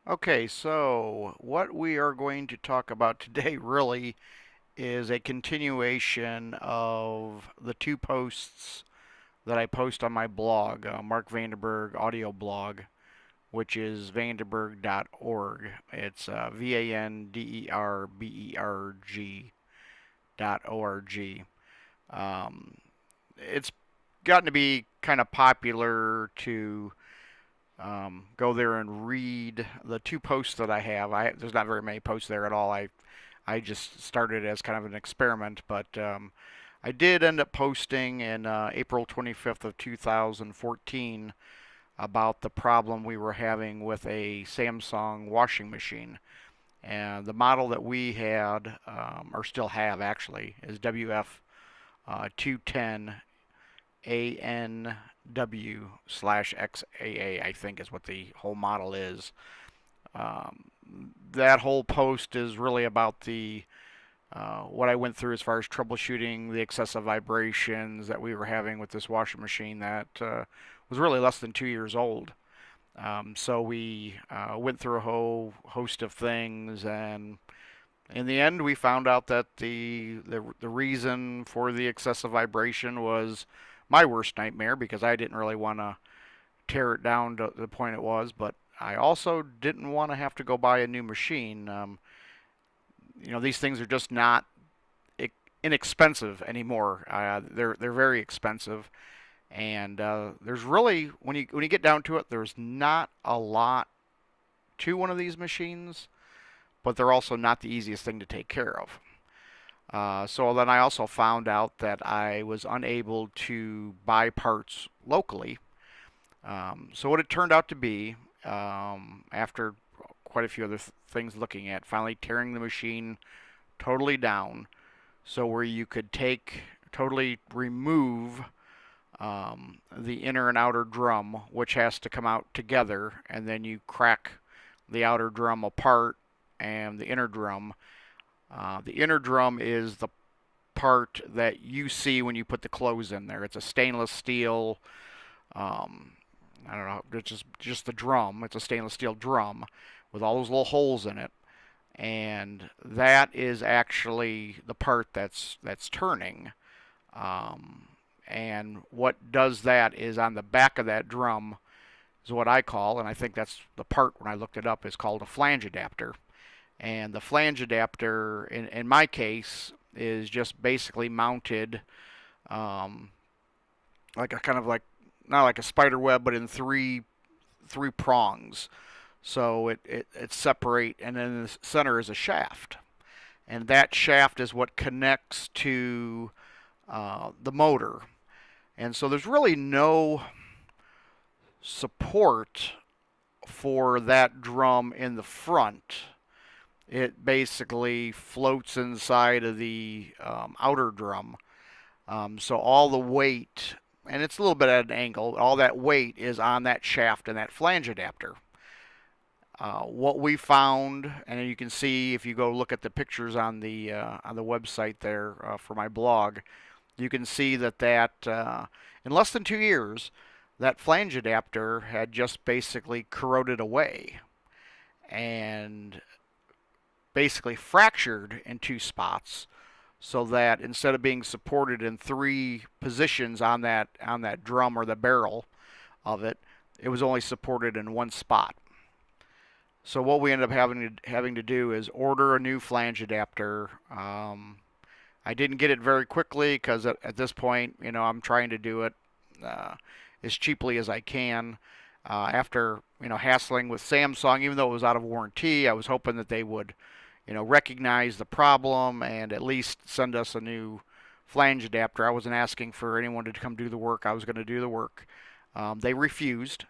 Okay, so what we are going to talk about today really is a continuation of the two posts that I post on my blog, Mark Vanderberg audio blog, which is vanderberg.org. It's vanderberg.org. It's gotten to be kind of popular to go there and read the two posts that I have. There's not very many posts there at all. I just started as kind of an experiment, but I did end up posting in April 25th of 2014 about the problem we were having with a Samsung washing machine. And the model that we had, or still have actually, is WF 210 ANW/XAA, I think is what the whole model is. Um, that whole post is really about the what I went through as far as troubleshooting the excessive vibrations that we were having with this washing machine that was really less than 2 years old. So we went through a whole host of things, and in the end, we found out that the reason for the excessive vibration was my worst nightmare because I didn't really want to tear it down to the point it was, but I also didn't want to have to go buy a new machine. These things are just not inexpensive anymore. They're very expensive, and there's really when you get down to it, there's not a lot to one of these machines, but they're also not the easiest thing to take care of. So then I also found out that I was unable to buy parts locally. So what it turned out to be, after quite a few other things looking at, finally tearing the machine totally down, so where you could totally remove the inner and outer drum, which has to come out together, and then you crack the outer drum apart and the inner drum. The inner drum is the part that you see when you put the clothes in there. It's a stainless steel. Um, I don't know. It's just the drum. It's a stainless steel drum with all those little holes in it, and that is actually the part that's turning. Um, and what does that is on the back of that drum is what I call, and I think that's the part when I looked it up, is called a flange adapter. And the flange adapter, in my case, is just basically mounted um, like a kind of like not like a spider web, but in three prongs. So it's separate, and then in the center is a shaft, and that shaft is what connects to the motor. And so there's really no support for that drum in the front. It basically floats inside of the outer drum. So all the weight, and it's a little bit at an angle, all that weight is on that shaft and that flange adapter. What we found, and you can see if you go look at the pictures on the website there for my blog, you can see that in less than 2 years, that flange adapter had just basically corroded away and basically fractured in two spots, so that instead of being supported in three positions on that drum or the barrel of it, it was only supported in one spot. So what we ended up having to do is order a new flange adapter. I didn't get it very quickly because at this point, I'm trying to do it as cheaply as I can. After hassling with Samsung, even though it was out of warranty, I was hoping that they would recognize the problem and at least send us a new flange adapter. I wasn't asking for anyone to come do the work. I was going to do the work. They refused.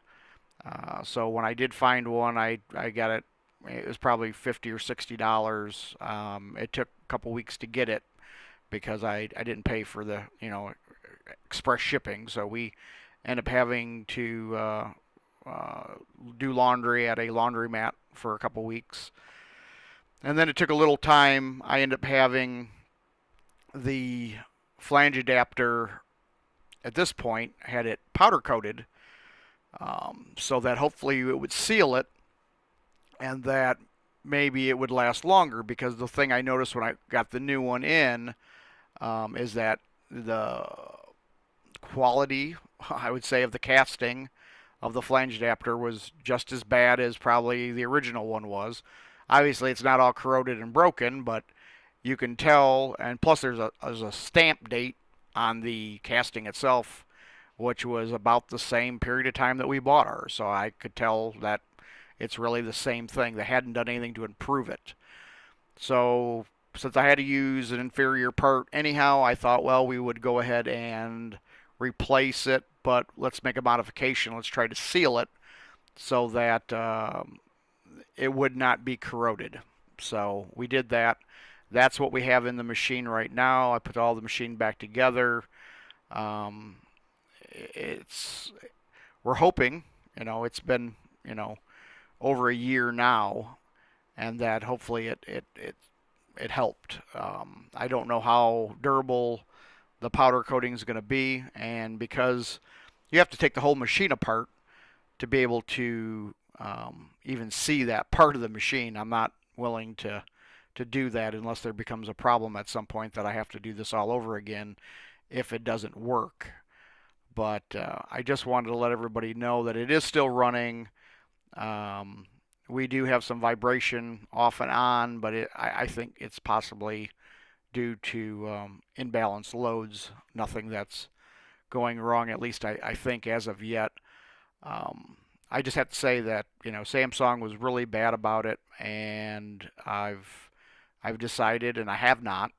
So when I did find one, I got it. It was probably $50 or $60. It took a couple weeks to get it because I didn't pay for the express shipping. So we end up having to do laundry at a laundromat for a couple weeks. And then it took a little time. I ended up having the flange adapter at this point, had it powder coated so that hopefully it would seal it and that maybe it would last longer, because the thing I noticed when I got the new one in is that the quality, I would say, of the casting of the flange adapter was just as bad as probably the original one was. Obviously, it's not all corroded and broken, but you can tell, and plus there's a stamp date on the casting itself, which was about the same period of time that we bought ours. So I could tell that it's really the same thing. They hadn't done anything to improve it. So since I had to use an inferior part anyhow, I thought, well, we would go ahead and replace it, but let's make a modification. Let's try to seal it so that it would not be corroded. So we did that. That's what we have in the machine right now. I put all the machine back together. Um, it's we're hoping, it's been, over a year now, and that hopefully it helped. I don't know how durable the powder coating is going to be, and because you have to take the whole machine apart to be able to even see that part of the machine, I'm not willing to do that unless there becomes a problem at some point that I have to do this all over again if it doesn't work. But I just wanted to let everybody know that it is still running. We do have some vibration off and on, but I think it's possibly due to imbalanced loads. Nothing that's going wrong, at least I think, as of yet. I just have to say that Samsung was really bad about it, and I've decided, and I have not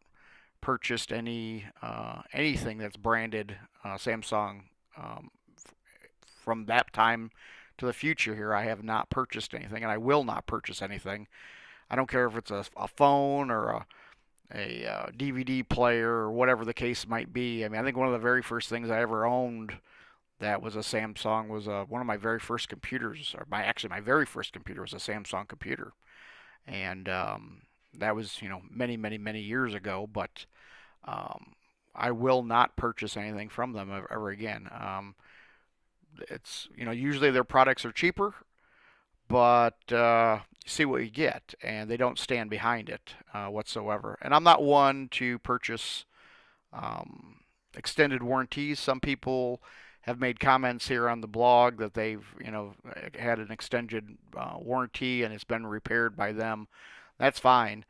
purchased anything that's branded Samsung from that time to the future here. I have not purchased anything, and I will not purchase anything. I don't care if it's a phone or a DVD player or whatever the case might be. I mean, I think one of the very first things I ever owned that was a Samsung was one of my very first computers, or my very first computer was a Samsung computer, and that was many many many years ago. But I will not purchase anything from them ever again. It's usually their products are cheaper, but you see what you get, and they don't stand behind it whatsoever. And I'm not one to purchase extended warranties. Some people have made comments here on the blog that they've had an extended warranty and it's been repaired by them. That's fine.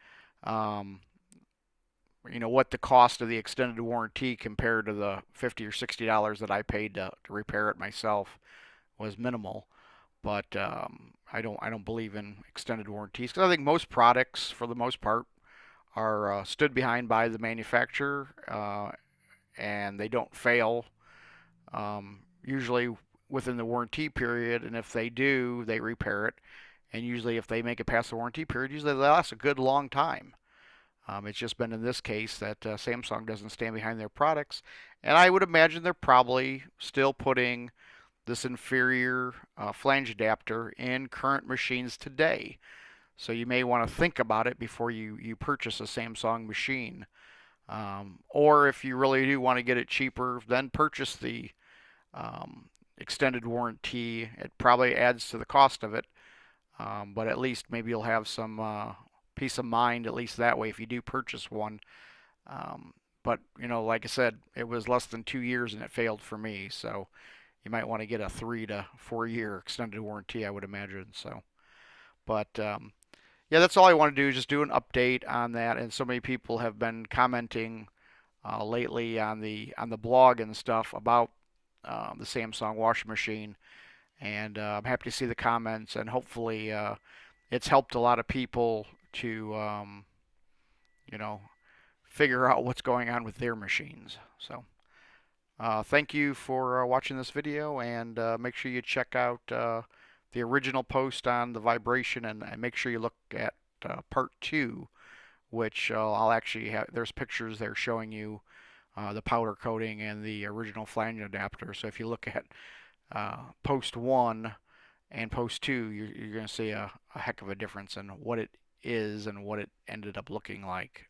What the cost of the extended warranty compared to the $50 or $60 that I paid to repair it myself was minimal. But I don't believe in extended warranties, because I think most products, for the most part, are stood behind by the manufacturer, and they don't fail usually within the warranty period. And if they do, they repair it. And usually, if they make it past the warranty period, usually they last a good long time. It's just been in this case that Samsung doesn't stand behind their products, and I would imagine they're probably still putting this inferior flange adapter in current machines today. So you may want to think about it before you purchase a Samsung machine. Or if you really do want to get it cheaper, then purchase the extended warranty. It probably adds to the cost of it, but at least maybe you'll have some peace of mind, at least that way, if you do purchase one. But like I said, it was less than 2 years and it failed for me, so you might want to get a 3 to 4 year extended warranty, I would imagine. So, but yeah, that's all I want to do, is just do an update on that. And so many people have been commenting lately on the blog and stuff about the Samsung washing machine, and I'm happy to see the comments, and hopefully it's helped a lot of people to figure out what's going on with their machines. So thank you for watching this video, and make sure you check out the original post on the vibration, and make sure you look at part 2, which I'll actually have. There's pictures there showing you the powder coating and the original flange adapter. So if you look at post 1 and post 2, you're going to see a heck of a difference in what it is and what it ended up looking like.